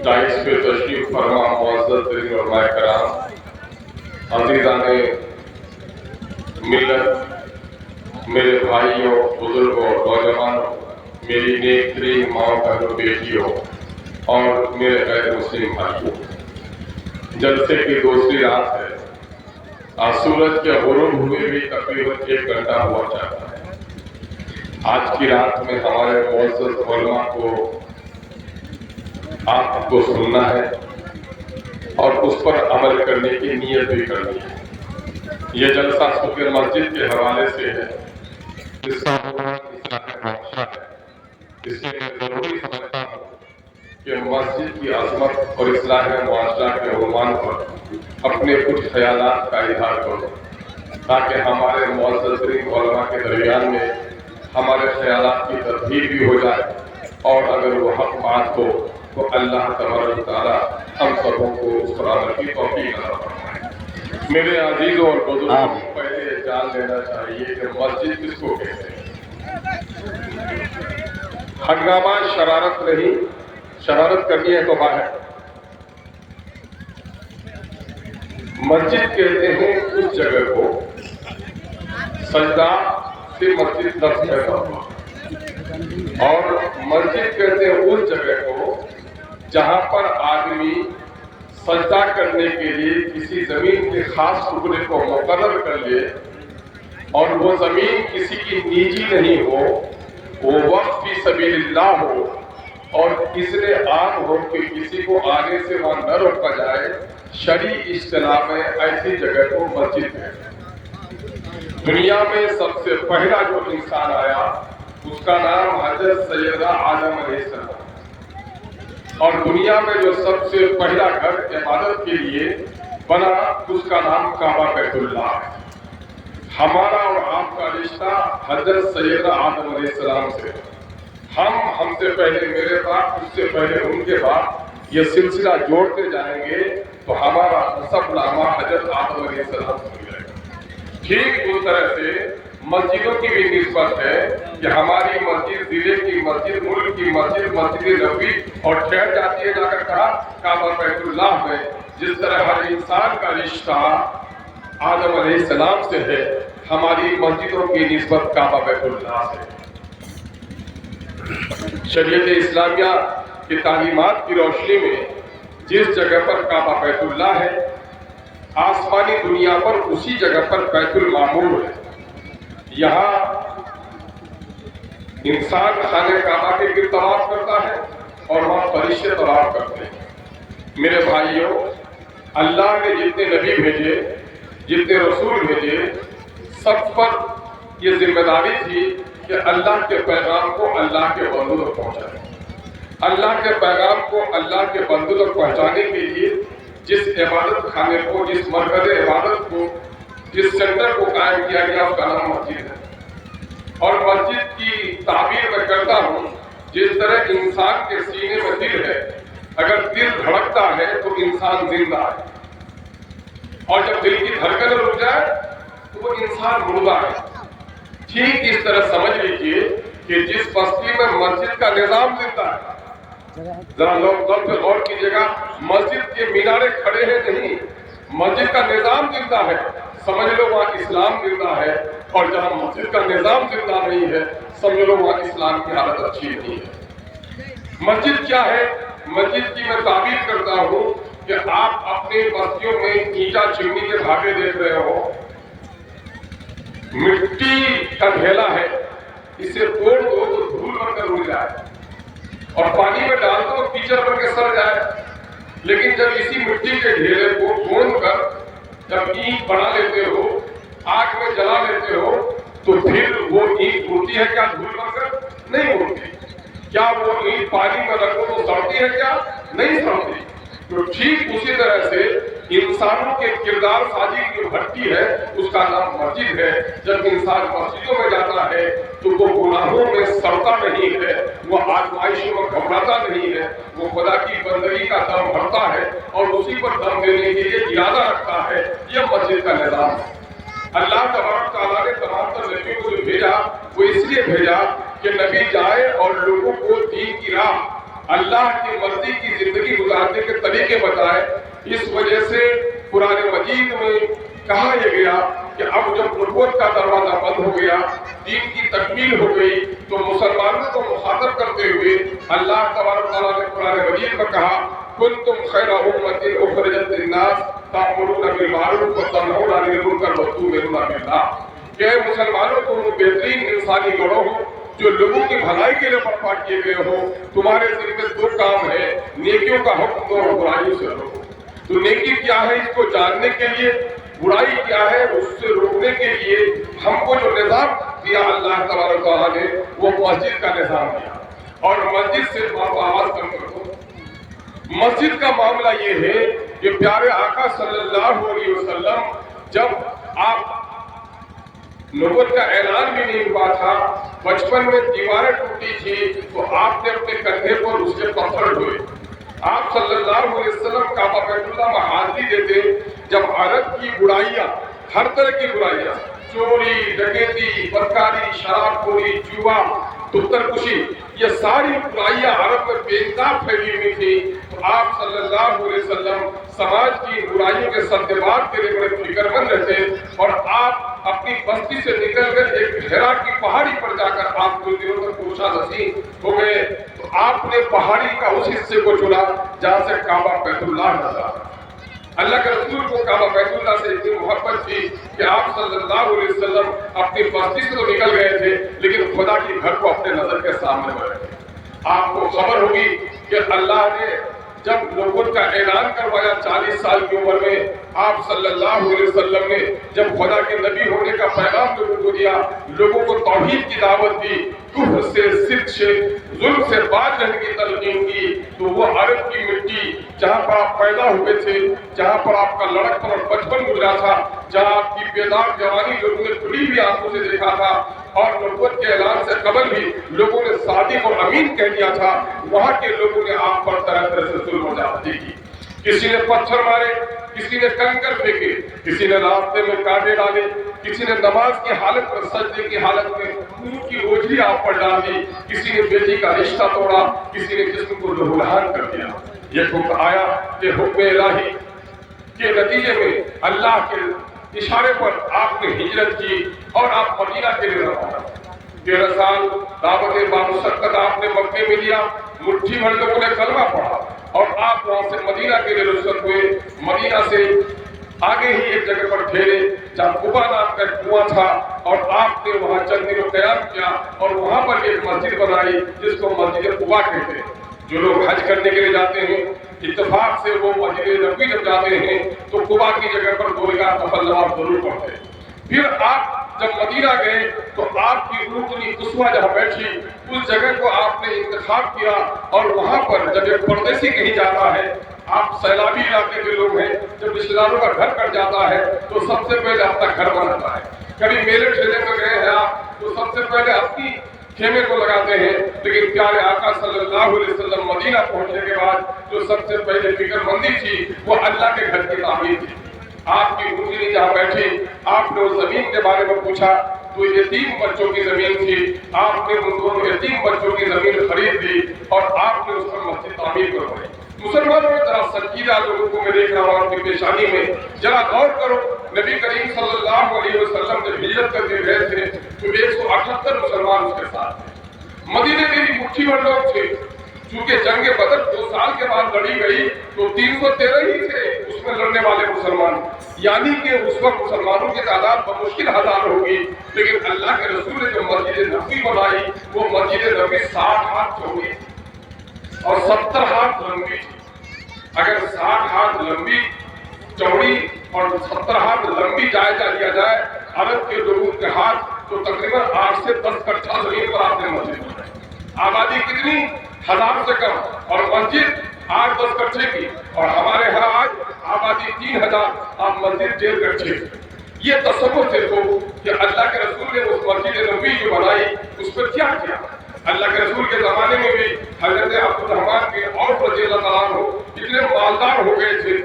داعش پہ تشریف فرما معزز ترین علماء کرام، عزیزان ملت، میرے بھائیوں، بزرگوں، نوجوانوں، میری نیک ترین ماں بہنوں، بیٹیوں اور میرے غیر مسلم بھائیوں، جلسے کی دوسری رات ہے۔ آج سورج کے غروب ہوئے بھی تقریباً 1 گھنٹہ ہوا جاتا ہے۔ آج کی رات میں ہمارے معزز علماء کو آپ کو سننا ہے اور اس پر عمل کرنے کی نیت بھی کرنی ہے۔ یہ جلسہ سکر مسجد کے حوالے سے ہے، اس کا عنوان اصلاح معاشرہ ہے۔ اس لیے میں ضروری سمجھتا ہوں کہ مسجد کی عظمت اور اصلاح معاشرہ کے عنوان پر اپنے کچھ خیالات کا اظہار کروں، تاکہ ہمارے معزز ترین علماء کے درمیان میں ہمارے خیالات کی تبدیل بھی ہو جائے، اور اگر وہ حق بات ہو تو اللہ تبارک و تعالیٰ ہم سبوں کو اس پر عمل کی توفیق عطا فرمائے۔ میرے عزیزوں اور بزرگوں کو پہلے یہ جان لینا چاہیے کہ مسجد کس کو کہتے ہیں۔ ہنگامہ شرارت نہیں، شرارت کرنی ہے تو باہر۔ مسجد کہتے ہیں اس جگہ کو، سجدہ سے مسجد لفظ پیدا ہوا، اور مسجد کہتے ہیں اس جگہ کو جہاں پر آدمی سجدہ کرنے کے لیے کسی زمین کے خاص ٹکڑے کو مقرر کر لے، اور وہ زمین کسی کی نجی نہیں ہو، وہ وقف فی سبیل اللہ ہو، اور اس نے عام ہو کہ کسی کو آنے سے وہاں نہ روکا جائے۔ شرعی اصطلاح میں ایسی جگہ کو مسجد ہے۔ دنیا میں سب سے پہلا جو انسان آیا اس کا نام حضرت سیدنا آدم علیہ السلام، اور دنیا میں جو سب سے پہلا گھر عبادت کے لیے بنا اس کا نام کعبہ بیت اللہ ہے۔ ہمارا اور آپ کا رشتہ حضرت سیدنا آدم علیہ السلام سے، ہم سے پہلے میرے بعد، اس سے پہلے ان کے بعد، یہ سلسلہ جوڑتے جائیں گے تو ہمارا نسب نامہ حضرت آدم علیہ السلام سے مل جائے گا۔ ٹھیک اس طرح سے مسجدوں کی بھی نسبت ہے کہ ہماری مسجد، ضلع کی مسجد، ملک کی مسجد، مسجد نبوی، اور ٹھہر جاتی ہے جا کر کہا کعبہ بیت اللہ میں۔ جس طرح ہر انسان کا رشتہ آدم علیہ السلام سے ہے، ہماری مسجدوں کی نسبت کعبہ بیت اللہ سے۔ شریعت اسلامیہ کی تعلیمات کی روشنی میں جس جگہ پر کعبہ بیت اللہ ہے، آسمانی دنیا پر اسی جگہ پر بیت المعمور ہے۔ یہاں انسان خانہ کعبہ کے گرد طواف کرتا ہے اور وہاں فرشتے طواف کرتے ہیں۔ میرے بھائیوں، اللہ نے جتنے نبی بھیجے، جتنے رسول بھیجے، سب پر یہ ذمہ داری تھی کہ اللہ کے پیغام کو اللہ کے بندوں تک پہنچائے۔ اللہ کے پیغام کو اللہ کے بندوں تک پہنچانے کے لیے جس عبادت خانے کو، جس مرکز عبادت کو، جس سینٹر کو قائم کیا گیا اس کا نام مسجد ہے۔ اور مسجد کی تعبیر میں کرتا ہوں، جس طرح انسان کے سینے میں دل ہے، اگر دل دھڑکتا ہے تو انسان زندہ ہے، اور جب دل کی دھڑکن رک جائے تو وہ انسان مردہ ہے۔ ٹھیک اس طرح سمجھ لیجیے کہ جس بستی میں مسجد کا نظام زندہ ہے، ذرا لوگ پہ غور کیجیے گا، مسجد کے مینارے کھڑے ہیں نہیں، مسجد کا نظام زندہ ہے، سمجھ لو وہاں اسلام زندہ ہے۔ اور جہاں مسجد کا نظام زندہ نہیں ہے، سمجھ لو وہاں اسلام کی حالت اچھی نہیں ہے۔ مسجد کیا ہے؟ مسجد کی میں تعبیر کرتا ہوں کہ آپ اپنے بستیوں میں اینٹا چمنی کے دھاگے دیکھ رہے ہو، مٹی کا ڈھیلا ہے، اسے توڑ دو تو دھول بن کر اڑ جائے، اور پانی میں ڈال دو کیچڑ بن کے سڑ جائے۔ لیکن جب اسی مٹی کے ڈھیلے کو گوند کر جب اینٹ بنا لیتے ہو، آگ میں جلا لیتے ہو، تو پھر وہ اینٹ اڑتی ہے کیا دھول بن کر؟ نہیں اڑتی۔ کیا وہ اینٹ پانی میں رکھو تو سڑتی ہے کیا؟ نہیں سڑتی۔ تو ٹھیک اسی طرح سے انسانوں کے کردار سازی کی بھٹی ہے، اس کا نام مسجد ہے۔ جب انسان مسجدوں میں جاتا ہے تو وہ گناہوں میں سڑتا نہیں ہے، وہ آزمائشوں میں گھبراتا نہیں ہے، وہ خدا کی بندگی کا دم بھرتا ہے اور اسی پر دم دینے کے لیے ارادہ رکھتا ہے۔ یہ مسجد کا نظام ہے۔ اللہ تبارک تعالیٰ نے تمام تر نبیوں کو جو بھیجا وہ اس لیے بھیجا کہ نبی جائے اور لوگوں کو دین کی راہ، اللہ کی مرضی کی زندگی گزارنے کے طریقے بتائے۔ اس وجہ سے قرآن مجید میں کہا یہ گیا کہ اب جب نبوت کا دروازہ بند ہو گیا، دین کی تکمیل ہو گئی، تو مسلمانوں کو مخاطب کرتے ہوئے اللہ تبارک تعالیٰ نے قرآن مجید میں کہا کنتم خیر امۃ اخرجت للناس تأمرون بالمعروف وتنہون عن المنکر وتؤمنون باللہ، کہ مسلمانوں تم بہترین انسانی گروہ ہو جو لوگوں کی بھلائی کے لیے برپا کیے گئے ہو، تمہارے ذمہ دو کام ہے، نیکیوں کا حکم دو اور برائیوں سے روکو۔ تو نیکی کیا ہے اس کو جاننے کے لیے، برائی کیا ہے اس سے روکنے کے لیے ہم کو جو نظام دیا اللہ تبارک تعالیٰ نے، وہ مسجد کا نظام دیا۔ اور مسجد سے آواز کم کر دو۔ مسجد کا معاملہ یہ ہے کہ پیارے آقا صلی اللہ علیہ وسلم جب آپ نبوت کا اعلان بھی نہیں ہوا تھا، بچپن میں دیواریں ٹوٹی تھی تو آپ نے اپنے کندھے پر اس کے پتھر ڈھوئے۔ آپ صلی اللہ علیہ وسلم کعبہ بیت اللہ میں حاضری دیتے جب عرب کی برائیاں، ہر طرح کی برائیاں، چوری، ڈکیتی، بدکاری، شراب خوری، جوا، تتر کشی، یہ ساری برائیاں عرب میں بے انتہا پھیلی ہوئی تھی، تو آپ صلی اللہ علیہ وسلم سماج کی برائیوں کے سدبات کے لیے بڑے فکر مند رہتے، اور آپ اپنی بستی سے نکل کر ایک ہرا کی پہاڑی پر جا کر آپ کچھ دنوں تک پوچھا نصیب ہو گئے، تو آپ نے پہاڑی کا اس حصے کو چنا جہاں سے کعبہ بیت اللہ نظر آتا۔ اللہ کے رسول کو کعبہ بیت اللہ سے اتنی محبت تھی کہ آپ صلی اللہ علیہ وسلم اپنی بستی سے تو نکل گئے تھے لیکن خدا کی گھر کو اپنے نظر کے سامنے میں رکھے۔ آپ کو خبر ہوگی کہ اللہ نے جب نبوت کا اعلان کروایا 40 سال کی عمر میں، آپ صلی اللہ علیہ وسلم نے جب خدا کے نبی ہونے کا پیغام لوگوں کو دیا، لوگوں کو توحید کی دعوت دی، کفر سے، شرک سے، ظلم سے باز رہنے کی تلقین کی، تو وہ عرب کی مٹی جہاں پر آپ پیدا ہوئے تھے، جہاں پر آپ کا لڑکپن اور بچپن گزرا تھا، جہاں آپ کی بیدار جوانی لوگوں نے کھلی ہوئی آنکھوں سے دیکھا تھا، اور نبوت کے اعلان سے قبل بھی لوگوں نے صادق اور امین کہہ دیا تھا، وہاں کے لوگوں نے آپ پر طرح طرح سے ظلم و زیادتی کی۔ کسی نے پتھر مارے، کسی نے کنکر پھینکے، کسی نے راستے میں کانٹے ڈالے، کسی نے نماز کی حالت میں، سجدے کی حالت میں خون کی روجری آپ پر ڈال دی، کسی نے بیٹی کا رشتہ توڑا، کسی نے جسم کو لہولہان کر دیا۔ یہ حکم آیا کہ حکم الہی کے نتیجے میں اللہ کے اشارے پر آپ نے ہجرت کی اور آپ مدینہ کے لیے روانہ۔ 13 سال دعوت بامشقت آپ نے مکے میں دیا، مٹھی بھر لوگوں نے کلمہ پڑھا، اور آپ وہاں سے مدینہ کے لیے رخصت ہوئے۔ مدینہ سے آگے ہی ایک جگہ پر ٹھہرے جہاں قبا نام کا ایک کنواں تھا، اور آپ نے وہاں چند دنوں قیام کیا اور وہاں پر ایک مسجد بنائی جس کو مسجد قبا کہتے ہیں۔ جو لوگ حج کرنے کے لیے جاتے ہیں اتفاق سے وہ مسجد نبوی جب جاتے ہیں تو قبا کی جگہ پر 2 رکعت نفل نماز ضرور پڑھتے ہیں۔ پھر آپ جب مدینہ گئے تو آپ کی رکنی قصوہ جہاں بیٹھی اس جگہ کو آپ نے انتخاب کیا، اور وہاں پر جب ایک پردیسی کہیں جاتا ہے، آپ سیلابی علاقے کے لوگ ہیں، جب رشتہ داروں کا گھر کٹ جاتا ہے تو سب سے پہلے اپنا گھر بناتا ہے۔ کبھی میلے ٹھیلے میں گئے ہیں آپ تو سب سے پہلے اپنی خیمے کو لگاتے ہیں، لیکن پیارے آقا صلی اللہ علیہ وسلم مدینہ پہنچنے کے بعد جو سب سے پہلے فکر مندی تھی وہ اللہ کے گھر کی تعمیر تھی۔ آپ کی گنجی جہاں بیٹھی، آپ نے اس زمین کے بارے میں پوچھا تو یتیم بچوں کی زمین تھی، آپ نے ان دونوں یتیم بچوں کی زمین خرید لی اور آپ نے اس پر مسجد تعمیر کروائی۔ مسلمانوں میں ذرا سنجیدہ لوگوں کو میں دیکھ رہا ہوں آپ کی پیشانی میں، ذرا غور کرو، نبی کریم صلی اللہ علیہ وسلم جب ہجرت کر کے گئے تھے تو 178 مسلمان اس کے ساتھ تھے۔ مدینے میں بھی مٹھی بھر لوگ تھے، چونکہ جنگ بدر 2 سال کے بعد لڑی گئی تو 313 ہی تھے اس میں لڑنے والے مسلمان، یعنی کہ اس وقت مسلمانوں کی تعداد بمشکل 1000 ہوگی، لیکن اللہ کے رسول نے جو مسجد نبوی بنائی وہ مسجد نبوی 60 ہاتھ چوڑی اور 70 ہاتھ لمبی تھی۔ اگر 60 ہاتھ لمبی چوڑی اور 70 ہاتھ لمبی جائزہ لیا جائے عرب کے لوگوں کے ہاتھ تو تقریباً 8 سے 10 کٹھا زمین پر آپ نے مسجد بنائی۔ آبادی کتنی؟ 1000 سے کم، اور مسجد 8-10 کٹھے کی، اور ہمارے ہاں آج آبادی 3000، آپ مسجد 1.5 کٹھے کی۔ یہ تصور دیکھو کہ اللہ کے رسول نے اس مسجد نبوی جو بنائی اس پر کیا کیا۔ اللہ کے رسول کے زمانے میں بھی حضرت عبدالرحمن بن عوف رضی اللہ عنہ اتنے مالدار ہو گئے تھے،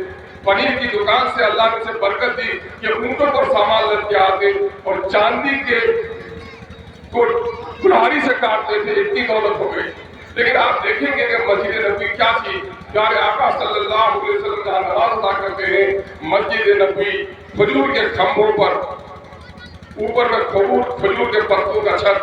پنیر کی دکان سے اللہ نے سے برکت دی کہ اونٹوں پر سامان لد کے آتے اور چاندی کے کو کلہاڑی سے کاٹتے تھے، اتنی دولت ہو گئی۔ لیکن آپ دیکھیں گے کہ مسجد نبوی کیا تھی. پیارے آقا صلی اللہ علیہ وسلم جہاں نماز ادا کرتے ہیں مسجد نبوی کھجور کے کھمبوں پر، اوپر میں کھجور کے پتوں کا چھت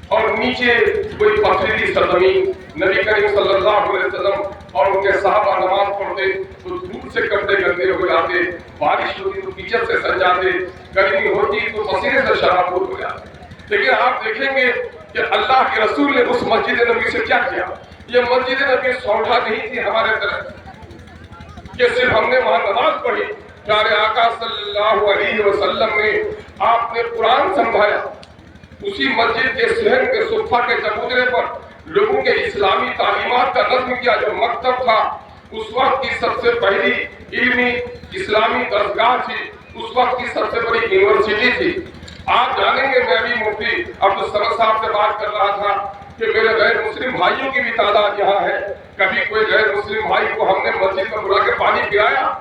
اور نیچے کوئی پتھریلی سرزمین. نبی کریم صلی اللہ علیہ وسلم اور ان کے صحابہ نماز پڑھتے تو دھوپ سے کپڑے گندے ہو جاتے، بارش ہوتی تو کیچڑ سے سج جاتے، گرمی ہوتی تو پسینے سے شرابور ہو جاتے. لیکن آپ دیکھیں گے کہ اللہ کے رسول نے اس مسجد نبی سے کیا کیا. یہ مسجد نبی سوڑھا نہیں تھی ہمارے طرف کہ صرف ہم نے وہاں نماز پڑھی. پیارے آقا صلی اللہ علیہ وسلم نے آپ نے قرآن سمجھایا. اسی مسجد کے صحن کے صفحہ کے چبوترے پر لوگوں کے اسلامی تعلیمات کا نظم کیا. جو مکتب تھا اس وقت کی سب سے پہلی علمی اسلامی درسگاہ تھی، اس وقت کی سب سے بڑی یونیورسٹی تھی. آپ جانیں گے میں بھی مفتی عبدالصمد صاحب سے بات کر رہا تھا کہ میرے غیر مسلم بھائیوں کی بھی تعداد یہاں ہے. کبھی کوئی غیر مسلم بھائی کو ہم نے مسجد میں بلا کے پانی پلایا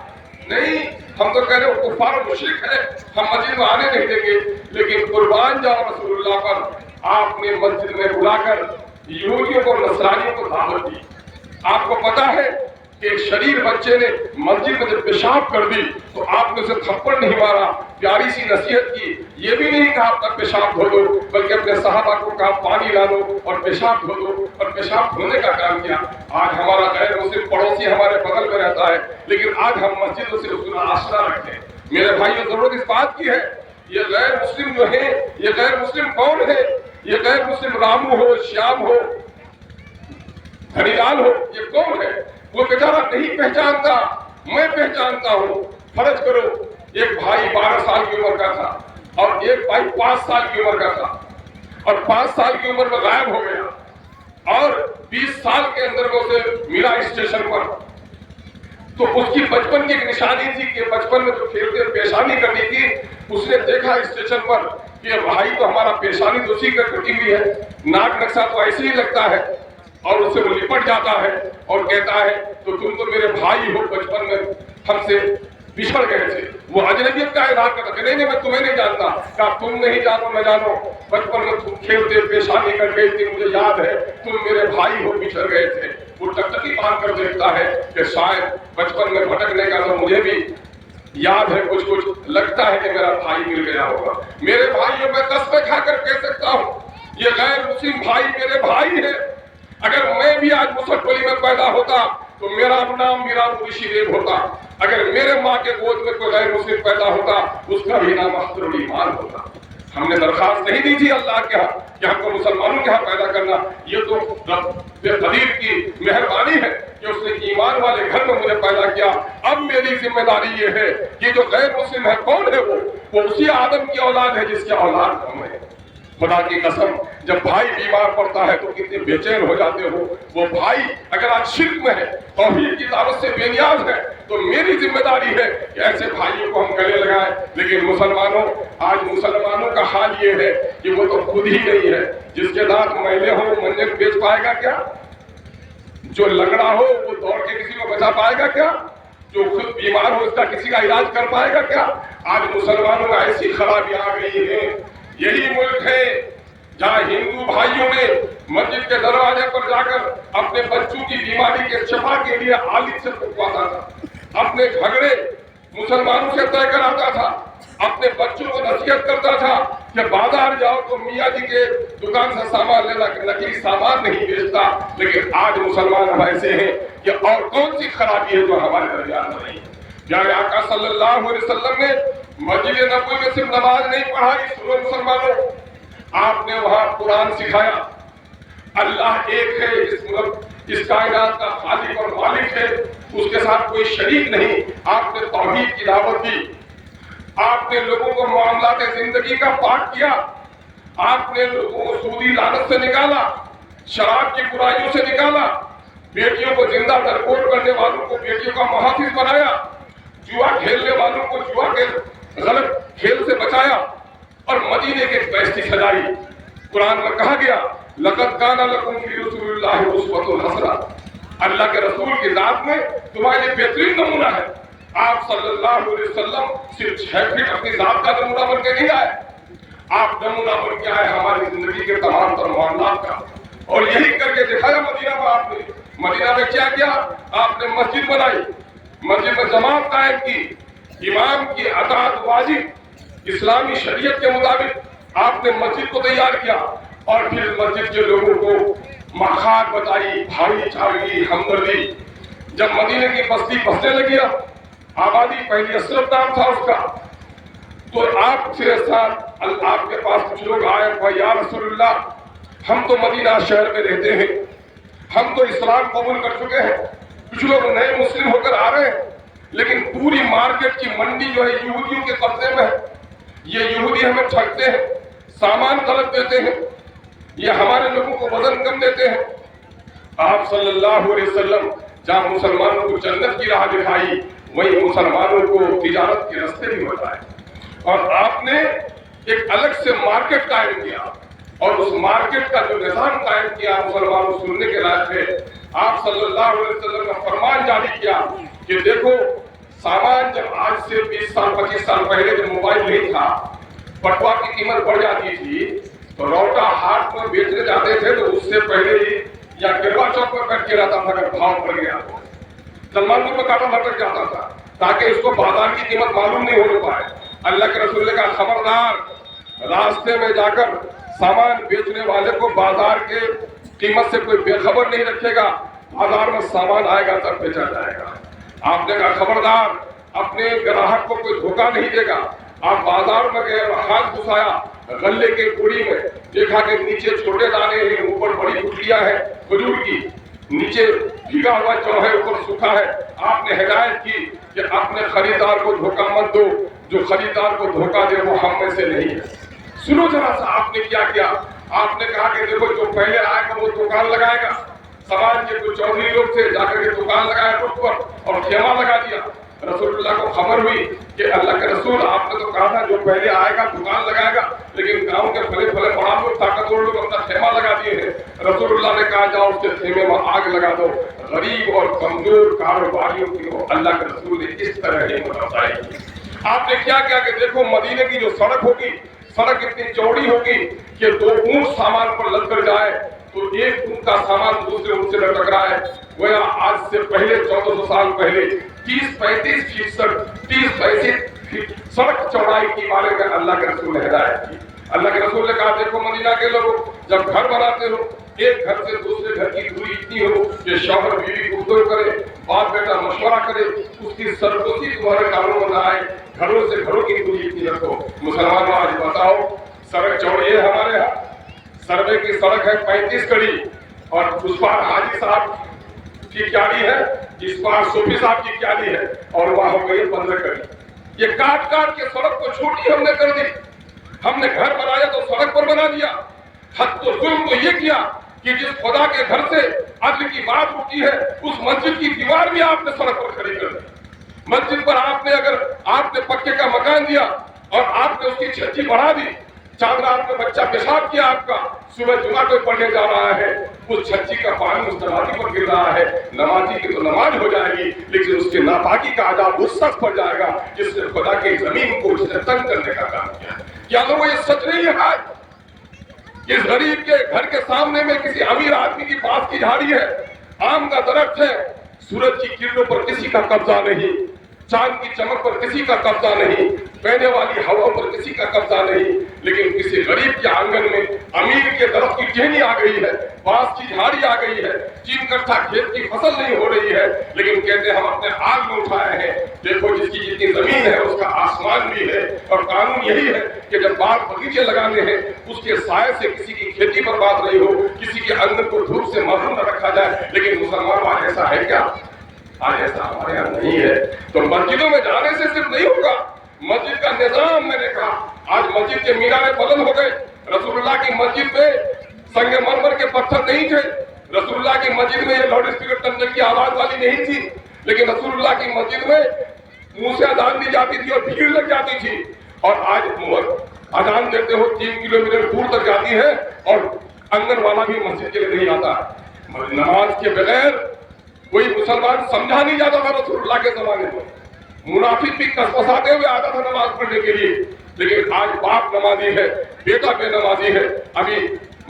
نہیں. ہم تو کہہ رہے ہیں کفار و مشرک ہے، ہم مسجد میں آنے نہیں دیں گے. لیکن قربان جاؤ رسول اللہ پر، آپ نے مسجد میں بلا کر یہودیوں کو نصرانیوں کو دعوت دی. آپ کو پتا ہے کہ ایک شریر بچے نے مسجد میں جب پیشاب کر دی تو آپ نے اسے تھپڑ نہیں مارا، پیاری سی نصیحت کی. یہ بھی نہیں کہا اپنا پیشاب دھو دو، بلکہ اپنے صحابہ کو کہا پانی لا دو اور پیشاب دھو دو، اور پیشاب دھونے کا کام کیا. آج ہمارا غیر مسلم پڑوسی ہمارے بغل میں رہتا ہے لیکن آج ہم مسجدوں سے اس کا آسرا رکھتے ہیں. میرے بھائیوں ضرورت اس بات کی ہے، یہ غیر مسلم جو ہے، یہ غیر مسلم کون ہے؟ یہ غیر مسلم رامو ہو، شیام ہو، ہری لال ہو، یہ کون ہے؟ وہ بیچارہ نہیں پہچانتا، میں پہچانتا ہوں. فرض کرو ایک بھائی 12 سال کی عمر کا تھا اور ایک بھائی 5 سال کی عمر کا تھا، اور 5 سال کی عمر میں غائب ہو گیا اور 20 سال کے اندر وہ اسے ملا اسٹیشن پر. تو اس کی بچپن کی ایک نشانی تھی کہ بچپن میں جو کھیلتے پیشانی کرنی تھی. اس نے دیکھا اسٹیشن پر کہ بھائی تو ہمارا پیشانی تو اسی کا کٹی ہوئی ہے، ناک نقشہ تو ایسے ہی لگتا ہے، اور اس سے وہ لپٹ جاتا ہے اور کہتا ہے تو تم تو میرے بھائی ہو، بچپن میں ہم سے بچھڑ گئے تھے. وہ اجنبیت کا اظہار کرتا کہ نہیں میں تمہیں نہیں جانتا. کہا تم نہیں جانو میں جانو، بچپن میں تم کھیلتے پیشانی کر گئی تھی، مجھے یاد ہے تم میرے بھائی ہو، بچھڑ گئے تھے. وہ ٹکٹکی باندھ کر دیکھتا ہے کہ شاید بچپن میں بھٹکنے کا تو مجھے بھی یاد ہے، کچھ لگتا ہے کہ میرا بھائی مل گیا ہوگا. میرے بھائیوں میں قسم کھا کر کہہ سکتا ہوں یہ غیر مسلم بھائی میرے بھائی ہے. اگر میں بھی آج مسلم میں پیدا ہوتا تو میرا نام میران قریشی دیو ہوتا. اگر میرے ماں کے گود میں کوئی غیر مسلم پیدا ہوتا اس کا بھی نام اختر الایمان ہوتا. ہم نے درخواست نہیں دی تھی اللہ کے ہاں کہ ہم کو مسلمانوں کے ہاں پیدا کرنا. یہ تو رب قدیر کی مہربانی ہے کہ اس نے ایمان والے گھر میں مجھے پیدا کیا. اب میری ذمہ داری یہ ہے کہ جو غیر مسلم ہے کون ہے وہ اسی آدم کی اولاد ہے جس کی اولاد ہم ہیں. خدا کی قسم جب بھائی بیمار پڑتا ہے تو کتنے بے چین ہو جاتے ہو. وہ بھائی اگر آج شرک میں ہے، توحید کی دعوت سے بے نیاز ہے، تو میری ذمہ داری ہے کہ ایسے بھائیوں کو ہم گلے لگائیں. لیکن آج مسلمانوں کا حال یہ ہے کہ وہ تو خود ہی نہیں ہے. جس کے دانت میلے ہو منجن بیچ پائے گا کیا؟ جو لنگڑا ہو وہ دوڑ کے کسی کو بچا پائے گا کیا؟ جو خود بیمار ہو اس کا کسی کا علاج کر پائے گا کیا؟ آج مسلمانوں میں ایسی خرابی آ گئی ہے. یہی ملک ہے جہاں ہندو بھائیوں نے مسجد کے دروازے پر جا کر اپنے بچوں کی بیماری کے شفا کے لیے عالم سے پکواتا تھا، اپنے جھگڑے مسلمانوں سے طے کراتا تھا، اپنے بچوں کو نصیحت کرتا تھا کہ بازار جاؤ تو میاں جی کے دکان سے سامان لینا، نقلی سامان نہیں بیچتا. لیکن آج مسلمان ہم ایسے ہیں کہ اور کون سی خرابی ہے جو ہمارے درمیان میں نہیں. پیارے آقا صلی اللہ علیہ وسلم نے مسجد نبوی میں صرف نماز نہیں پڑھائی. سنو مسلمانوں، آپ نے وہاں قرآن سکھایا. اللہ ایک ہے، اس کائنات کا خالق اور مالک ہے، اس کے ساتھ کوئی شریک نہیں. آپ نے توحید کی دعوت دی. آپ نے لوگوں کو معاملات زندگی کا پاک کیا. آپ نے لوگوں کو سودی لعنت سے نکالا، شراب کی برائیوں سے نکالا، بیٹیوں کو زندہ درکور کرنے والوں کو بیٹیوں کا محافظ بنایا، جوا کھیلنے والوں کو جوا کے غلط کھیل سے بچایا، اور مدینے کے بیشتی سجائی. قرآن میں کہا گیا لقد کان لکم فی رسول اللہ اسوۃ حسنہ. اللہ کے رسول کی ذات میں تمہارے لیے بہترین نمونہ ہے. آپ صلی اللہ علیہ وسلم صرف 6 فٹ اپنی ذات کا نمونہ بن کے نہیں آئے، آپ نمونہ بن کے آئے ہماری زندگی کے تمام تر معاملات کا. اور یہی کر کے دکھایا مدینہ میں آپ نے. مدینہ میں کیا کیا؟ آپ نے مسجد بنائی، مسجد میں جماعت قائم کی، امام کی اطاعت واجب اسلامی شریعت کے مطابق آپ نے مسجد کو تیار کیا، اور پھر مسجد کے لوگوں کو مخاط بتائی، بھائی چارگی، ہمدردی. جب مدینے کی بستی بسنے لگی، آبادی پہلی اسرف نام تھا اس کا، تو آپ سے ساتھ آپ کے پاس کچھ لوگ آئے، بھائی یا رسول اللہ ہم تو مدینہ شہر میں رہتے ہیں، ہم تو اسلام قبول کر چکے ہیں، کچھ لوگ نئے مسلم ہو کر آ رہے ہیں، لیکن پوری مارکیٹ کی منڈی جو ہے یہودیوں کے قبضے میں ہے، یہ یہودی ہمیں ٹھگتے ہیں، سامان غلط دیتے ہیں، یہ ہمارے لوگوں کو وزن کم دیتے ہیں. آپ صلی اللہ علیہ وسلم جہاں مسلمانوں کو جنت کی راہ دکھائی، وہی مسلمانوں کو تجارت کے راستے بھی بتائے، اور آپ نے ایک الگ سے مارکیٹ قائم کیا، اور اس مارکیٹ کا جو نظام قائم کیا مسلمانوں سننے کے لائق ہے. آپ صلی اللہ علیہ وسلم نے فرمان جاری کیا کہ دیکھو سامان جب آج سے 20 سال 25 سال پہلے جب موبائل نہیں تھا، پٹوا کی قیمت بڑھ جاتی تھی تو روٹا ہاٹ میں بیچنے جاتے تھے تو اس سے پہلے ہی یا گروا چوک پر بیٹھ کے رہتا تھا، اگر بھاؤ بڑھ گیا تو سلمان کو کاٹا لٹک جاتا تھا تاکہ اس کو بازار کی قیمت معلوم نہیں ہو پائے. اللہ کے رسول نے کہا خبردار، راستے میں جا کر سامان بیچنے والے کو بازار کے قیمت سے کوئی بے خبر نہیں رکھے گا، بازار میں سامان آئے گا تب بیچا جائے گا. آپ نے کہا خبردار، اپنے گراہک کو کوئی دھوکہ نہیں دے گا. آپ بازار میں گئے اور ہاتھ گھسایا غلے کے پوڑی میں، دیکھا کہ نیچے چھوٹے دانے ہیں، اوپر بڑی گٹلیاں ہیں کھجور کی، نیچے بھیگا ہوا جو ہے اوپر سوکھا ہے. آپ نے ہدایت کی کہ اپنے خریدار کو دھوکہ مت دو، جو خریدار کو دھوکہ دے وہ ہم میں سے نہیں ہے. سنو ذرا سا آپ نے کیا، آپ نے کہا کہ دیکھو جو پہلے آئے گا وہ دکان لگائے گا. سماج کے کچھ چودھری لوگ تھے، جا کر کے دکان لگایا روڈ پر اور خیمہ لگا دیا. رسول اللہ کو خبر ہوئی کہ اللہ کے رسول آپ نے تو کہا تھا جو پہلے آئے گا دکان لگائے گا، لیکن گاؤں کے بڑے بڑا لوگ طاقتور لوگ اپنا خیمہ لگا دیے ہیں. رسول اللہ نے کہا جاؤ اس کے خیمے میں آگ لگا دو. غریب اور کمزور کاروباریوں کی اللہ کے رسول نے اس طرح ہمت افزائی کی. آپ نے کیا کہ دیکھو مدینے کی جو سڑک ہوگی، سڑک اتنی چوڑی ہوگی کہ 2 اونٹ سامان پر لد کر جائے تو ایک اونٹ کا سامان دوسرے اونٹ سے نہ ٹکرائے. گویا آج سے پہلے 1400 سال پہلے 30-35 فیٹ سڑک چوڑائی کے بارے میں اللہ کے رسول نے ہدایت کی. اللہ کے رسول نے کہا دیکھو مدینہ کے لوگوں جب گھر بناتے ہو، ایک گھر سے دوسرے گھر کی دوری اتنی ہو کہ شوہر بیوی گفتگو کرے، باپ بیٹا مشورہ کرے، اس کی سرگوشی تمہارے کاموں میں نہ آئے. گھروں سے گھروں کی دوری اتنی رکھو. مسلمانوں آج بتاؤ سڑک چوڑی ہے ہمارے ہاں، سروے کی سڑک ہے 35 کڑی، اور اس پار حاجی صاحب کی کیالی ہے، اس پار صوفی صاحب کی کیالی ہے، اور وہاں ہو گئی 15 کڑی. یہ کاٹ کے سڑک کو چھوٹی ہم نے کر دی. ہم نے گھر بنایا تو سڑک پر بنا دیا. حد تو ظلم تو یہ کیا کہ جس خدا کے گھر سے عدل کی بات اٹھی ہے اس مسجد کی دیوار بھی آپ نے سڑک پر کھڑی کر دی. مسجد پر اگر آپ نے پکے کا مکان دیا اور آپ نے اس کی چھجی بڑھا دی، چاند رات میں بچہ پیشاب کیا آپ کا، صبح جمعہ کو پڑھنے جا رہا ہے، اس چھجی کا پانی اس نمازی پر گر رہا ہے. نمازی کی تو نماز ہو جائے گی، لیکن اس کے ناپاکی کا عذاب اس شخص پر جائے گا جس نے خدا کی زمین کو اس نے تنگ کرنے کا کام کیا. کیا لوگوں یہ سچ نہیں ہے؟ اس غریب کے گھر کے سامنے میں کسی امیر آدمی کی بانس کی جھاڑی ہے، آم کا درخت ہے، سورج کی کرنوں پر کسی کا قبضہ نہیں، چاند کی چمک پر کسی کا قبضہ نہیں، بہنے والی ہوا پر کسی کا قبضہ نہیں، لیکن کسی غریب کے آنگن میں امیر کے درخت کی ٹہنی آ گئی ہے، بانس کی جھاڑی آ گئی ہے، 3 کٹھا کھیت کی فصل نہیں ہو رہی ہے، لیکن کہتے ہیں ہم اپنے آگ میں اٹھائے ہیں. دیکھو جس کی جتنی زمین ہے اس کا آسمان بھی ہے، اور قانون یہی ہے کہ جب باغ بغیچے لگانے ہیں اس کے سائے سے کسی کی کھیتی برباد نہیں ہو، کسی کے آنگن کو دھوپ سے محروم نہ رکھا جائے. لیکن مسلمان آج ایسا ہے کیا؟ آج ایسا ہمارے یہاں نہیں ہے. تو مسجدوں میں جانے سے صرف نہیں ہوگا، مسجد کا نظام میں نے کہا آج مسجد کے مینارے بلند ہو گئے. رسول اللہ کی مسجد میں سنگ مرمر کے پتھر نہیں تھے، رسول اللہ کی مسجد میں یہ لاؤڈ اسپیکر ٹنڈن کی آواز والی نہیں تھی، لیکن رسول اللہ کی مسجد میں منہ سے اذان دی جاتی تھی اور بھیڑ لگ جاتی تھی. اور آج اذان دیتے ہو 3 کلومیٹر دور تک جاتی ہے اور آنگن والا بھی مسجد کے لیے نہیں آتا. نماز کے بغیر کوئی مسلمان سمجھا نہیں جاتا تھا. رسول اللہ کے زمانے میں منافق بھی کسکساتے ہوئے آتا تھا نماز پڑھنے کے لیے، لیکن آج باپ نمازی ہے، بیٹا بے نمازی ہے. ابھی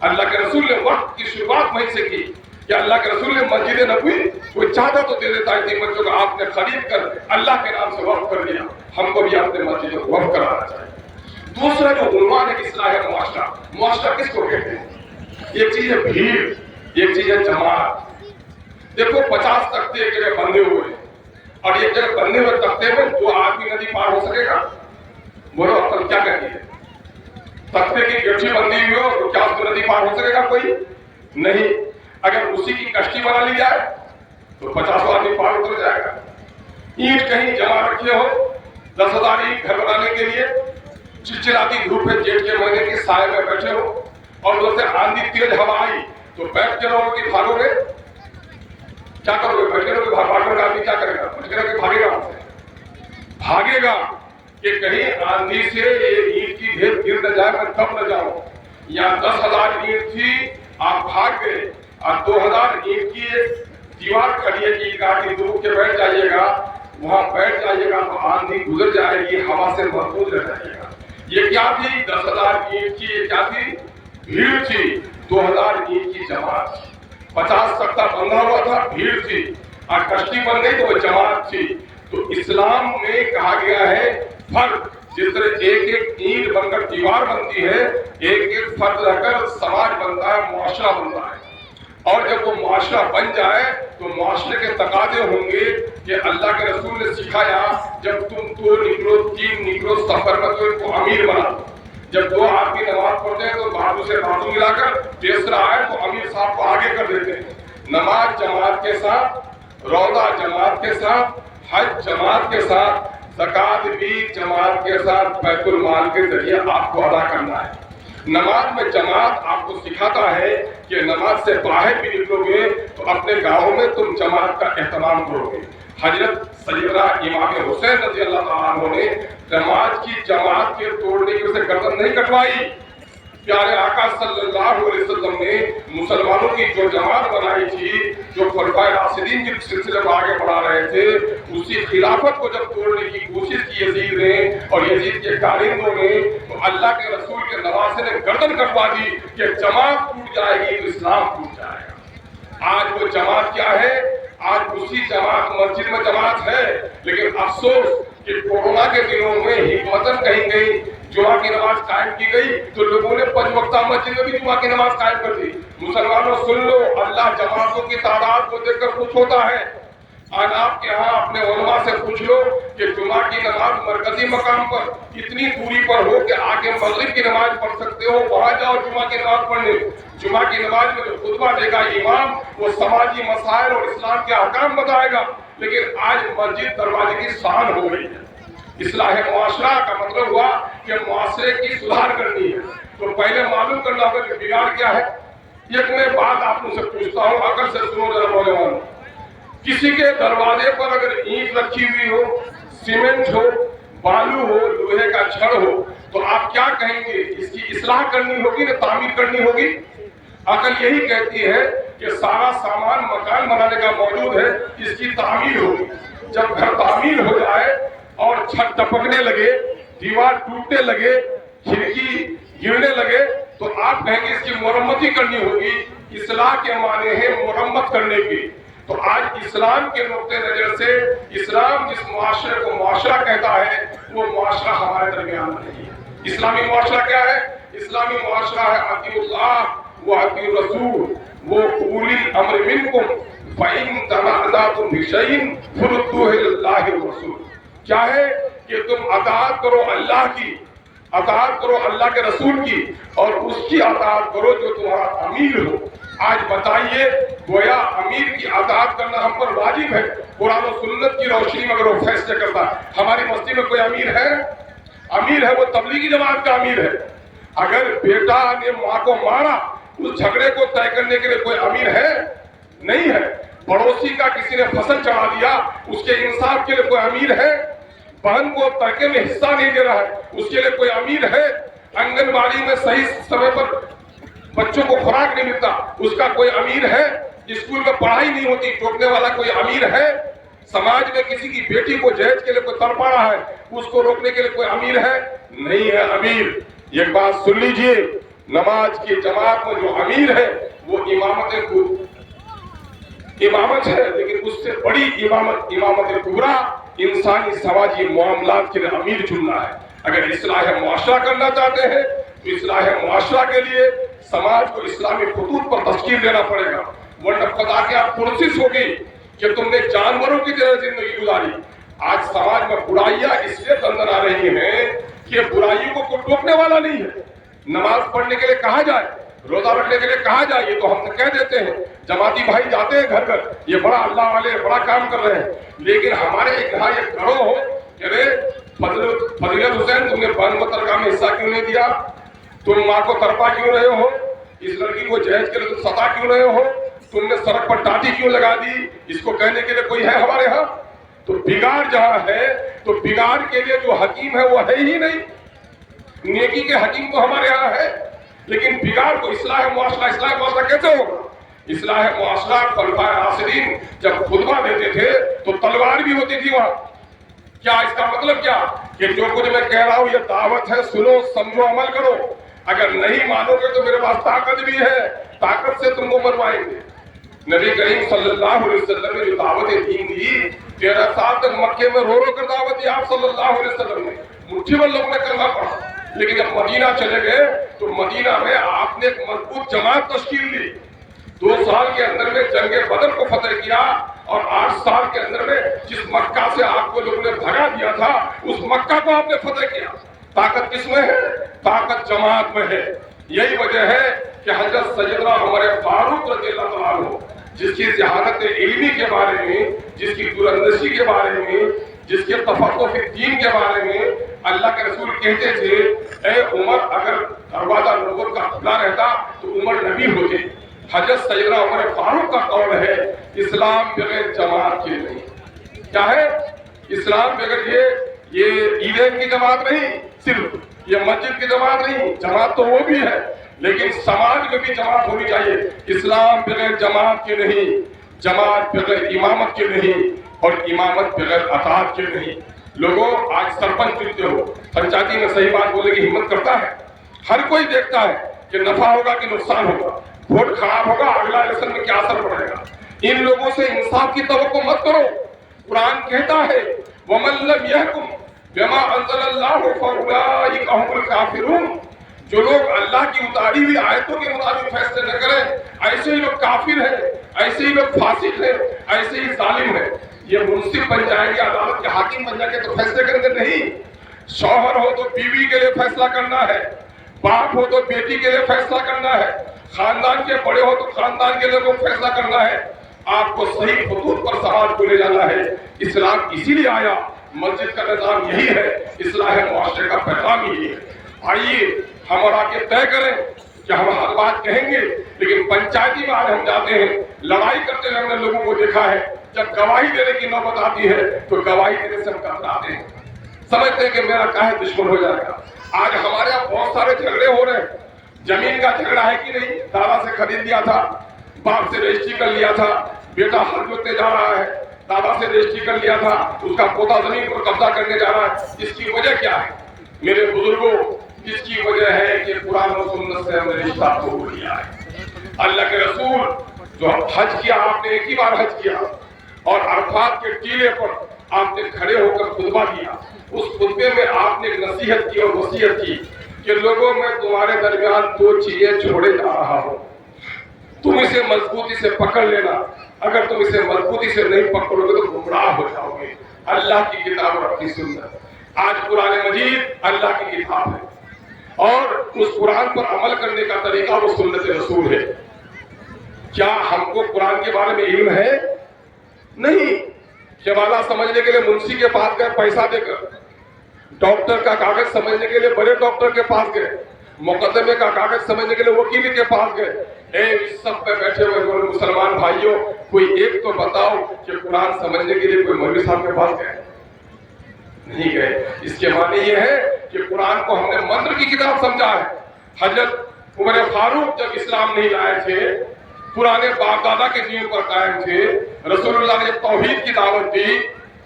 اللہ کے رسول نے وقت کی شروعات وہیں سے کی کہ اللہ کے رسول نے مسجد نبوی کوئی چاہتا تو دے دیتا ہے بچوں کو، آپ نے خرید کر اللہ کے نام سے وقف کر دیا، ہم کو بھی اپنے مسجد کو وقف کرانا چاہیے۔ دوسرا جو عنوان ہے اصلاح معاشرہ، معاشرہ کس کو کہتے ہیں؟ ایک چیز ہے بھیڑ، ایک چیز ہے جماعت۔ دیکھو 50 تختے ایک جگہ بندھے ہوئے ہیں، اور ایک جگہ بندھے ہوئے تختے میں 2 آدمی ندی پار ہو سکے گا؟ بولو عقل کیا کہتی ہے؟ تختے کی گٹھی بندھی ہوئی ہو تو کیا اس کو ندی پار ہو سکے گا کوئی؟ نہیں۔ اگر اسی کی کشتی بنا لی جائے تو 50 آدمی پار اتر جائے گا۔ اینٹ کہیں جمع رکھے ہو 10,000 اینٹ گھر بنانے کے لیے، چلچلاتی دھوپ ہے، جیٹ کے مہینے کی سائے میں بیٹھے ہو، اور ادھر سے آندھی تیز ہوا آئی تو بیٹھ کے رہو کہ بھاگو گے؟ کیا کرو گے؟ بیٹھ کے رہو گے؟ بھاگو گے؟ آدمی کیا کرے گا؟ بیٹھ کے رہو کہ بھاگے گا؟ بھاگے گا کہ کہیں آندھی سے یہ اینٹ کی ڈھیر گر نہ جائے، میں دب نہ جاؤں۔ یہاں 10,000 اینٹ تھی، آپ بھاگ گئے، اور 2,000 اینٹ کی دیوار کھڑی ہے کہ عیدگاہ کی دور کے بیٹھ جائیے گا، وہاں بیٹھ جائیے گا تو آندھی گزر جائے گی، ہوا سے محفوظ رہ جائیے گا۔ یہ کیا تھی؟ 10,000 اینٹ کی یہ کیا تھی؟ بھیڑ تھی۔ 2,000 اینٹ کی جماعت تھی۔ 50 تختہ بندھا ہوا تھا، بھیڑ تھی، اور کشتی بن گئی تو وہ جماعت تھی۔ تو اسلام میں کہا گیا ہے فرد، جس طرح ایک ایک اینٹ بن کر دیوار بنتی ہے، ایک ایک فرد رہ کر سماج بنتا ہے، معاشرہ بنتا ہے۔ اور جب وہ معاشرہ بن جائے تو معاشرے کے تقاضے ہوں گے کہ اللہ کے رسول نے سکھایا جب تم 2 نکلو 3 نکلو سفر میں تو ان کو امیر بنا دو۔ جب 2 آدمی نماز پڑھتے ہیں تو بازو سے بازو ملا کر تیسرا آئے تو امیر صاحب کو آگے کر دیتے ہیں۔ نماز جماعت کے ساتھ، روزہ جماعت کے ساتھ، حج جماعت کے ساتھ، زکوٰۃ بھی جماعت کے ساتھ بیت المال کے ذریعے آپ کو ادا کرنا ہے۔ نماز میں جماعت آپ کو سکھاتا ہے کہ نماز سے باہر بھی نکلو گے تو اپنے گاؤں میں تم جماعت کا اہتمام کرو گے۔ حضرت سیدنا امام حسین رضی اللہ تعالیٰ عنہ نے نماز کی جماعت کے توڑنے کی اسے گردن نہیں کٹوائی۔ پیارے آقا صلی اللہ علیہ وسلم نے مسلمانوں کی جو جماعت بنائی تھی، جو خلفائے راشدین کے سلسلے کو آگے بڑھا رہے تھے، اسی خلافت کو جب توڑنے کی کوشش کی یزید نے اور یزید کے کارندوں نے، تو اللہ کے رسول کے نواسے نے گردن کٹوا دی کہ جماعت ٹوٹ جائے گی تو اسلام ٹوٹ جائے گا۔ آج وہ جماعت کیا ہے؟ آج اسی جماعت مسجد میں جماعت ہے، لیکن افسوس کہ کورونا کے دنوں میں حکمتاً کہیں گئی جمعہ کی نماز قائم کی گئی تو لوگوں نے 5 وقتہ مسجد میں بھی جمعہ کی نماز قائم کر دی۔ مسلمانوں سن لو، اللہ جماعتوں کی تعداد کو دیکھ کر خوش ہوتا ہے۔ آج آپ کے ہاں اپنے علماء سے پوچھ لو کہ جمعہ کی نماز مرکزی مقام پر اتنی دوری پر ہو کہ آگے مغرب کی نماز پڑھ سکتے ہو، وہاں جاؤ جمعہ کی نماز پڑھنے۔ جمعہ کی نماز میں جو خطبہ دے گا امام، وہ سماجی مسائل اور اسلام کے احکام بتائے گا، لیکن آج مسجد دروازے کی شان ہو گئی ہے۔ اصلاح معاشرہ کا مطلب ہوا کہ معاشرے کی سدھار کرنی ہے، تو پہلے معلوم کرنا ہوگا کہ بگاڑ کیا ہے۔ ایک میں بات آپ سے پوچھتا ہوں، عقل سے سنو ذرا نوجوان۔ کسی کے دروازے پر اگر اینٹ رکھی ہوئی ہو، سیمنٹ ہو، بالو ہو، لوہے کا چھڑ ہو، تو آپ کیا کہیں گے؟ اس کی اصلاح کرنی ہوگی یا تعمیر کرنی ہوگی؟ عقل یہی کہتی ہے کہ سارا سامان مکان بنانے کا موجود ہے، اس کی تعمیر ہوگی۔ جب گھر تعمیر ہو جائے اور چھت ٹپکنے لگے، دیوار ٹوٹنے لگے، کھڑکی گرنے لگے، تو آپ کہیں گے اس کی مرمت کرنی ہوگی۔ اصلاح کے معنی ہے مرمت کرنے کی۔ تو آج اسلام کے نقطۂ نظر سے اسلام جس معاشرے کو معاشرہ کہتا ہے، وہ معاشرہ ہمارے درمیان نہیں ہے۔ اسلامی معاشرہ کیا ہے؟ اسلامی معاشرہ ہے اطیعوا اللہ و اطیعوا الرسول و اولی الامر منکم فإن تنازعتم فی شیء فردوہ الی اللہ والرسول۔ کیا ہے کہ تم اطاعت کرو اللہ کی، اطاعت کرو اللہ کے رسول کی، اور اس کی اطاعت کرو جو تمہارا امیر ہو۔ آج بتائیے، گویا امیر کی اطاعت کرنا ہم پر واجب ہے قرآن و سنت کی روشنی میں اگر وہ فیصلے کرتا ہے۔ ہماری مسجد میں کوئی امیر ہے؟ امیر ہے وہ تبلیغی جماعت کا امیر ہے۔ اگر بیٹا نے ماں کو مارا، اس جھگڑے کو طے کرنے کے لیے کوئی امیر ہے؟ نہیں ہے۔ پڑوسی کا کسی نے فصل چڑھا دیا، اس کے انصاف کے لیے کوئی امیر ہے؟ بہن کو ترکے میں حصہ نہیں دے رہا ہے، اس کے لیے کوئی امیر ہے؟ آنگن باڑی میں صحیح سمے پر بچوں کو خوراک نہیں ملتا، اس کا کوئی امیر ہے؟ اسکول میں پڑھائی نہیں ہوتی، ٹوکنے والا کوئی امیر ہے؟ سماج میں کسی کی بیٹی کو جہیز کے لیے کوئی تڑپا رہا ہے، اس کو روکنے کے لیے کوئی امیر ہے؟ نہیں ہے امیر۔ ایک بات سن لیجئے، نماز کی جماعت میں جو امیر ہے وہ امامت ہے، لیکن اس سے بڑی امامت کبریٰ انسانی سماجی معاملات کے لیے امیر چننا ہے۔ اگر اصلاح معاشرہ کرنا چاہتے ہیں تو اصلاح معاشرہ کے لیے سماج کو اسلامی خطوط پر تشکیل دینا پڑے گا، ورنہ خدا کی آپ پرسش ہوگی کہ تم نے جانوروں کی طرح زندگی گزاری۔ آج سماج میں برائیاں اس لیے اندر آ رہی ہیں کہ برائیوں کو کوئی روکنے والا نہیں ہے۔ نماز پڑھنے کے لیے کہا جائے، روزہ رکھنے کے لیے کہا جائے، یہ تو ہم کہہ دیتے ہیں، جماعتی بھائی جاتے ہیں گھر گھر، یہ بڑا اللہ والے بڑا کام کر رہے ہیں، لیکن ہمارے یہاں یہ کرو ہو کہ فضیلت حسین تم نے بن مترکہ میں حصہ کیوں نہیں دیا؟ تم ماں کو تڑپا کیوں رہے ہو؟ اس لڑکی کو جہیز کے لیے تم ستا کیوں رہے ہو؟ تم نے سڑک پر ٹاٹی کیوں لگا دی؟ اس کو کہنے کے لیے کوئی ہے ہمارے ہاں؟ تو بگاڑ جہاں ہے تو بگاڑ کے لیے جو حکیم ہے وہ ہے ہی نہیں۔ نیکی کے حکیم تو ہمارے یہاں ہے، لیکن بگاڑ کو اصلاح معاشرہ کیسے ہوگا؟ اصلاح معاشرہ خلفائے راشدین جب خطبہ دیتے تھے تو تلوار بھی ہوتی تھی وہاں۔ کیا اس کا مطلب کیا کہ جو کچھ میں کہہ رہا ہوں یہ دعوت ہے، سنو سمجھو عمل کرو، اگر نہیں مانو گے تو میرے پاس طاقت بھی ہے، طاقت سے تم کو منوائیں گے۔ نبی کریم صلی اللہ علیہ وسلم نے جو دعوت دین دی، 13 سال تک مکے میں رو رو کر دعوت دی آپ صلی اللہ علیہ وسلم نے، مٹھی بھر لوگوں نے کلمہ پڑھا، لیکن جب مدینہ چلے گئے تو مدینہ میں آپ نے ایک مضبوط جماعت تشکیل دی۔ 2 سال کے اندر میں جنگ بدر کو فتح کیا، اور 8 سال کے اندر میں جس مکہ سے آپ کو لوگوں نے بھگا دیا تھا اس مکہ کو آپ نے فتح کیا۔ طاقت کس میں ہے؟ طاقت جماعت میں ہے۔ یہی وجہ ہے کہ حضرت سیدنا عمر فاروق رضی اللہ عنہ جس کی ذہانت علمی کے بارے میں، جس کی دورندشی کے بارے میں، جس کے تفقہ فی الدین کے بارے میں اللہ کے رسول کہتے تھے اے عمر اگر دروازہ نبوت کا کھلا رہتا تو عمر نبی ہوتے۔ حضرت سیدنا عمر فاروق کا قول ہے اسلام بغیر جماعت کے نہیں۔ کیا ہے اسلام بغیر؟ یہ عیدین کی جماعت نہیں، صرف یہ مسجد کی جماعت نہیں، جماعت تو وہ بھی ہے، لیکن سماج میں بھی جماعت ہونی چاہیے۔ اسلام بغیر جماعت کے نہیں، جماعت بغیر امامت کے نہیں، اور امامت بغیر اطاعت کے نہیں۔ لوگوں آج سرپنچ چنتے ہو، پنچایتی میں صحیح بات بولنے کی ہمت کرتا ہے؟ ہر کوئی دیکھتا ہے کہ نفع ہوگا کہ نقصان ہوگا، ووٹ خراب ہوگا، اگلا الیکشن میں کیا اثر پڑے گا۔ ان لوگوں سے انصاف کی توقع مت کرو۔ قرآن کہتا ہے وَمَن لَّمْ يَحْكُم بِمَا أَنزَلَ اللَّهُ فَأُولَٰئِكَ هُمُ الْكَافِرُونَ۔ جو لوگ اللہ کی اتاری ہوئی آیتوں کے مطابق فیصلے نہ کریں، ایسے ہی لوگ کافر ہیں، ایسے ہی لوگ فاسق ہیں، ایسے ہی ظالم ہیں۔ یہ منصف بن جائیں گے، عدالت کے حاکم بن جائیں گے تو فیصلے کریں گے نہیں۔ شوہر ہو تو بیوی کے لیے فیصلہ کرنا ہے، باپ ہو تو بیٹی کے لیے فیصلہ کرنا ہے، خاندان کے بڑے ہو تو خاندان کے لیے فیصلہ کرنا ہے۔ آپ کو صحیح خطوط پر سماج کو لے جانا ہے۔ اسلام اسی لیے آیا، مسجد کا نظام یہی ہے، اصلاح معاشرے کا پیغام یہی ہے۔ آئیے ہم اور آگے طے کریں کہ ہم ہر بات کہیں گے، لیکن پنچایتی میں آج ہم جاتے ہیں، لڑائی کرتے ہوئے ہم نے لوگوں کو دیکھا ہے، جب گواہی دینے کی نوبت آتی ہے تو گواہی دینے سے ہم کتراتے ہیں، سمجھتے ہیں کہ میرا کاہے دشمن ہو جائے گا۔ آج ہمارے یہاں بہت سارے جھگڑے ہو رہے ہیں۔ زمین کا جھگڑا ہے کہ نہیں؟ دادا سے خرید لیا تھا، باپ سے رجسٹری کر لیا تھا، بیٹا ہل جوتنے جا رہا ہے، دادا سے رجسٹری کر لیا تھا، اس کا پوتا زمین پر قبضہ کرنے جا رہا ہے۔ اس کی وجہ کیا ہے میرے بزرگوں؟ اس کی وجہ ہے کہ قرآن و سنت سے ہم نے رشتہ توڑ لیا ہے۔ اللہ کے رسول جو حج کیا، آپ نے ایک ہی بار حج کیا، اور عرفات کے ٹیلے پر آپ نے کھڑے ہو کر خطبہ دیا۔ اس خطبے میں آپ نے نصیحت کی اور وصیت کی کہ لوگوں میں تمہارے درمیان 2 چیزیں چھوڑے جا رہا ہوں، تم اسے مضبوطی سے پکڑ لینا، اگر تم اسے مضبوطی سے نہیں پکڑو گے تو گمراہ ہو جاؤ گے۔ اللہ کی کتاب اور اپنی سنت۔ آج قرآن مجید اللہ کی کتاب ہے، اور اس قرآن پر عمل کرنے کا طریقہ وہ سنت رسول ہے۔ کیا ہم کو قرآن کے بارے میں علم ہے؟ نہیں۔ شہبازہ سمجھنے کے لیے منشی کے پاس گئے پیسہ دے کر، ڈاکٹر کا کاغذ سمجھنے کے لیے بڑے ڈاکٹر کے پاس گئے، مقدمے کا کاغذ سمجھنے کے لیے وکیل کے پاس گئے۔ اس سب پہ بیٹھے ہوئے مسلمان بھائیوں، کوئی ایک تو بتاؤ کہ قرآن سمجھنے کے لیے کوئی مولوی صاحب کے پاس گئے؟ نہیں گئے۔ اس کے معنی یہ ہے کہ قرآن کو ہم نے منتر کی کتاب سمجھا ہے۔ حضرت عمر فاروق جب اسلام نہیں لائے تھے، پرانے باپ دادا کے دین پر قائم تھے، رسول اللہ نے جب توحید کی دعوت دی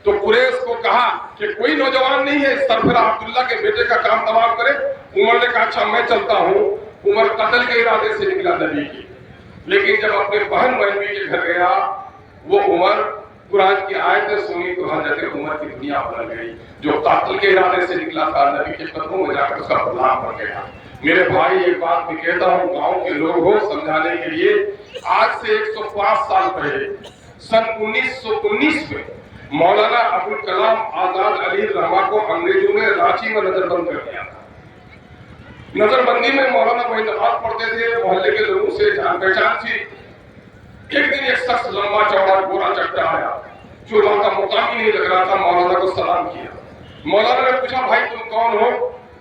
تو قریش کو کہا کہ کوئی نوجوان نہیں ہے سربراہ عبداللہ کے بیٹے کا کام تمام کرے۔ عمر نے کہا اچھا میں چلتا ہوں، عمر قتل کے ارادے سے نکلا نبی کی، لیکن جب اپنے بہن مہنوی کے گھر گیا وہ عمر قرآن کی آیتیں سنی تو حضرت عمر کی دنیا بدل گئی. جو قتل کے ارادے سے نکلا تھا نبی کے قدموں میں جا کر اس کا غلام بن گیا. میرے بھائی ایک بات بھی کہتا ہوں گاؤں کے لوگ ہو سمجھانے کے لیے، آج سے 105 سال پہلے سن 1919 میں مولانا ابوالکلام آزاد علیہ الرحمہ کو انگریزوں نے رانچی میں نظر بند کر دیا تھا. نظر بندی میں مولانا وہی نماز پڑھتے تھے، محلے کے لوگوں سے جان پہچان تھی. ایک دن ایک شخص لمبا چوڑا گورا چٹا آیا جو وہاں کا مقام ہی نہیں لگ رہا تھا، مولانا کو سلام کیا. مولانا نے پوچھا بھائی تم کون ہو؟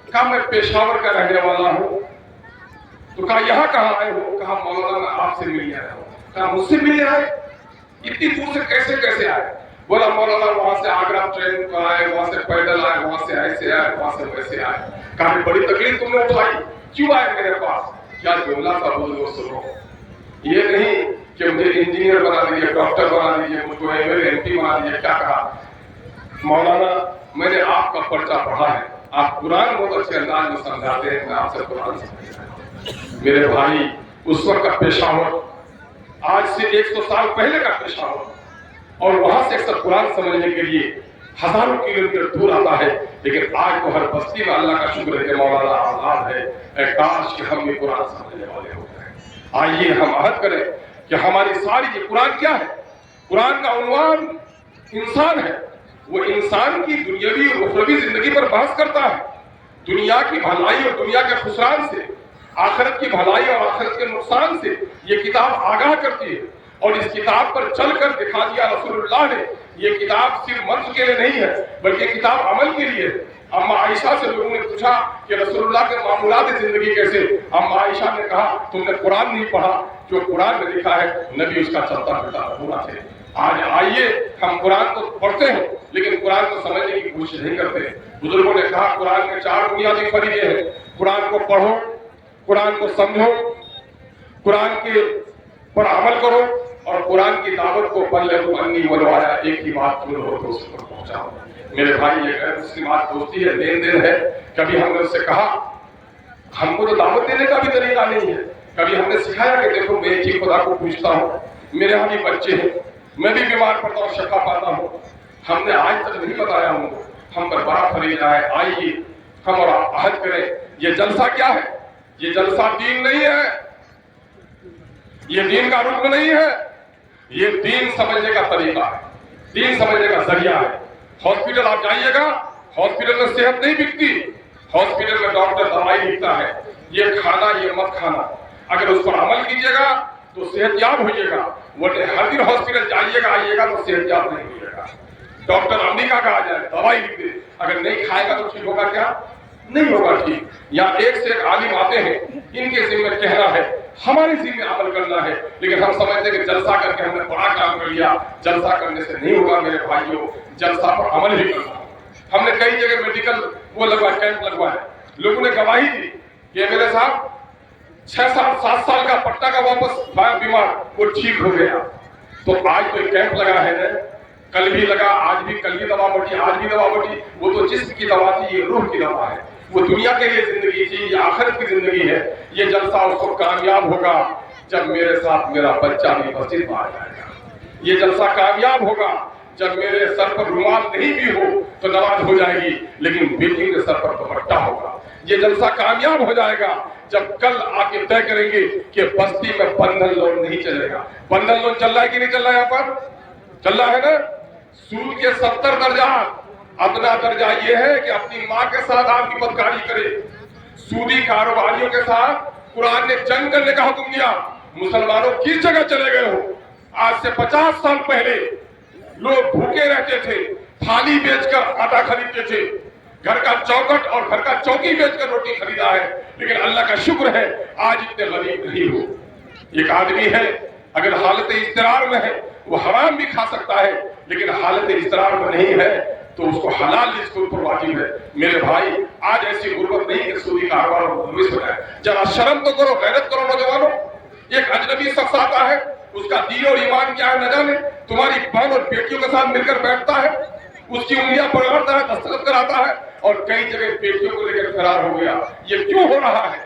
کہا میں پشاور کا رہنے والا ہوں. تو کہا یہاں کہاں آئے ہو؟ کہا مولانا میں آپ سے ملنے آیا ہوں. کہا مجھ سے ملنے آئے؟ اتنی دور سے کیسے آئے؟ بولا مولانا وہاں سے آگرہ ٹرین پر آئے، وہاں سے پیدل آئے، وہاں سے ایسے آئے، وہاں سے ویسے آئے. کہا بڑی تکلیف تم نے اٹھائی، کیوں آئے میرے پاس؟ کیا جملہ تھا بزرگوں سنو. یہ نہیں کہ مجھے انجینئر بنا دیجیے، ڈاکٹر بنا دیجیے، مجھ کو MP بنا دیجیے. کیا کہا؟ مولانا میں نے آپ کا پرچہ پڑھا ہے، آپ قرآن بہت اچھے انداز میں سمجھاتے ہیں، میں آپ سے قرآن سمجھتا ہوں. میرے بھائی اس وقت کا پشاور آج سے 100 سال پہلے کا پشاور، اور وہاں سے اکثر قرآن سمجھنے کے لیے ہزاروں کلومیٹر دور آتا ہے. لیکن آج تو ہر بستی میں اللہ کا شکر ہے کہ مولانا آزاد ہے. اے کاش کہ ہم یہ قرآن سمجھنے والے ہو جائیں. آئیے ہم عہد کریں کہ ہماری ساری یہ قرآن کیا ہے؟ قرآن کا عنوان انسان ہے. وہ انسان کی دنیاوی اور اخروی زندگی پر بحث کرتا ہے. دنیا کی بھلائی اور دنیا کے خسران سے، آخرت کی بھلائی اور آخرت کے نقصان سے یہ کتاب آگاہ کرتی ہے. اور اس کتاب پر چل کر دکھا دیا رسول اللہ نے. یہ کتاب صرف منطق کے لیے نہیں ہے بلکہ کتاب عمل کے لیے ہے. اما عائشہ سے لوگوں نے پوچھا کہ رسول اللہ کے معمولات زندگی کیسے؟ اما عائشہ نے کہا تم نے قرآن نہیں پڑھا، جو قرآن میں لکھا ہے نبی اس کا چلتا پھرتا نمونہ تھے. آج آئیے ہم قرآن کو پڑھتے ہیں لیکن قرآن کو سمجھنے کی کوشش نہیں کرتے. بزرگوں نے کہا قرآن کے 4 بنیادی فریضے ہیں. قرآن کو پڑھو، قرآن کو سمجھو، قرآن کے پر عمل کرو، اور قرآن کی دعوت کو بلغوا انی ولو آیا، ایک ہی بات تم ہو تو اس پر پہنچاؤ. میرے بھائی یہ غیر مسلمات دوستی ہے، لین دین ہے. کبھی ہم نے اس سے کہا ہم کو تو دعوت دینے کا بھی طریقہ نہیں ہے. کبھی ہم نے سکھایا کہ دیکھو میں ایک ہی خدا کو پوچھتا ہوں، میرے ہاں بھی بچے ہیں، میں بھی بیمار پڑتا ہوں، شفا پاتا ہوں. ہم نے آج تک نہیں بتایا ہوں. ہم پر بڑا فریضہ ہے. آئیے ہم اور آپ عہد کریں. یہ جلسہ کیا ہے؟ یہ جلسہ دین نہیں ہے، یہ دین کا رکن نہیں ہے، یہ دین سمجھنے کا طریقہ ہے، دین سمجھنے کا ذریعہ ہے. ہاسپٹل آپ جائیے گا، ہاسپٹل میں صحت نہیں بکتی. ہاسپٹل میں ڈاکٹر دوائی لکھتا ہے، یہ کھانا یہ مت کھانا. اگر اس پر عمل کیجیے گا تو صحت یاب ہوئیے گا، ورنہ ہر دن ہاسپٹل جائیے گا آئیے گا تو صحت یاب نہیں ہوئے گا. ڈاکٹر امریکہ کا آ جائے دوائی لکھ دے، اگر نہیں کھائے گا تو ٹھیک ہوگا کیا؟ نہیں ہوگا ٹھیک. یہاں ایک سے ایک عالم آتے ہیں، ان کے ذمہ کہنا ہے، ہمارے ذمہ عمل کرنا ہے. لیکن ہم سمجھتے ہیں کہ جلسہ کر کے ہم نے بڑا کام کر لیا. جلسہ کرنے سے نہیں ہوگا میرے بھائیوں، جلسہ پر عمل ہی کرنا. ہم نے کئی جگہ میڈیکل وہ لگوائے، کیمپ لگوائے. لوگوں نے گواہی دی کہ میرے صاحب 6 سال 7 سال کا پٹا کا واپس بیمار وہ ٹھیک ہو گیا. تو آج تو ایک کیمپ لگا ہے، کل بھی لگا، آج بھی، کل بھی دوا بٹی، آج بھی دوا بٹی. وہ تو جسم کی دوا تھی، یہ روح کی دوا ہے. وہ دنیا کے لیے زندگی تھی، یہ آخرت کی زندگی ہے. یہ جلسہ اس کو کامیاب ہوگا جب میرے ساتھ میرا بچہ بھی مسجد میں آ جائے گا. یہ جلسہ کامیاب ہوگا جب میرے سر پر رومال نہیں بھی ہو تو نماز ہو جائے گی لیکن بیٹی کے سر پر دوپٹہ ہوگا. یہ جلسہ کامیاب ہو جائے گا جب کل آ کے طے کریں گے کہ بستی میں بندھن لون نہیں چلے گا. بندھن لون چل رہا ہے کہ نہیں چل رہا ہے؟ یہاں پر چل رہا ہے نا. سود کے 70 درجات. ادنا درجہ یہ ہے کہ اپنی ماں کے ساتھ آپ کی بدکاری کرے. سودی کاروباریوں کے ساتھ قرآن نے جنگ کرنے کا حکم دیا. مسلمانوں کس جگہ چلے گئے ہو؟ آج سے 50 سال پہلے لوگ بھوکے رہتے تھے، تھالی بیچ کر آٹا خریدتے تھے، گھر کا چوکٹ اور گھر کا چوکی بیچ کر روٹی خریدا ہے. لیکن اللہ کا شکر ہے آج اتنے غریب نہیں ہو. ایک آدمی ہے اگر حالت اضطرار میں ہے وہ حرام بھی کھا سکتا ہے، لیکن حالت اضطرار میں نہیں ہے تو اس کو حلال رزق کے اوپر واجب ہے. میرے بھائی آج ایسی غربت نہیں کہ سودی کاروبار ملوث ہو جائے. ذرا شرم تو کرو، غیرت کرو نوجوانوں. ایک اجنبی شخص آتا ہے، اس کا دین اور ایمان کیا ہے نہ جانے، تمہاری بہن اور بیٹیوں کے ساتھ مل کر بیٹھتا ہے، اس کی انگلیاں پکڑتا ہے، دستخط کراتا ہے اور کئی جگہ بیٹیوں کو لے کر فرار ہو گیا. یہ کیوں ہو رہا ہے؟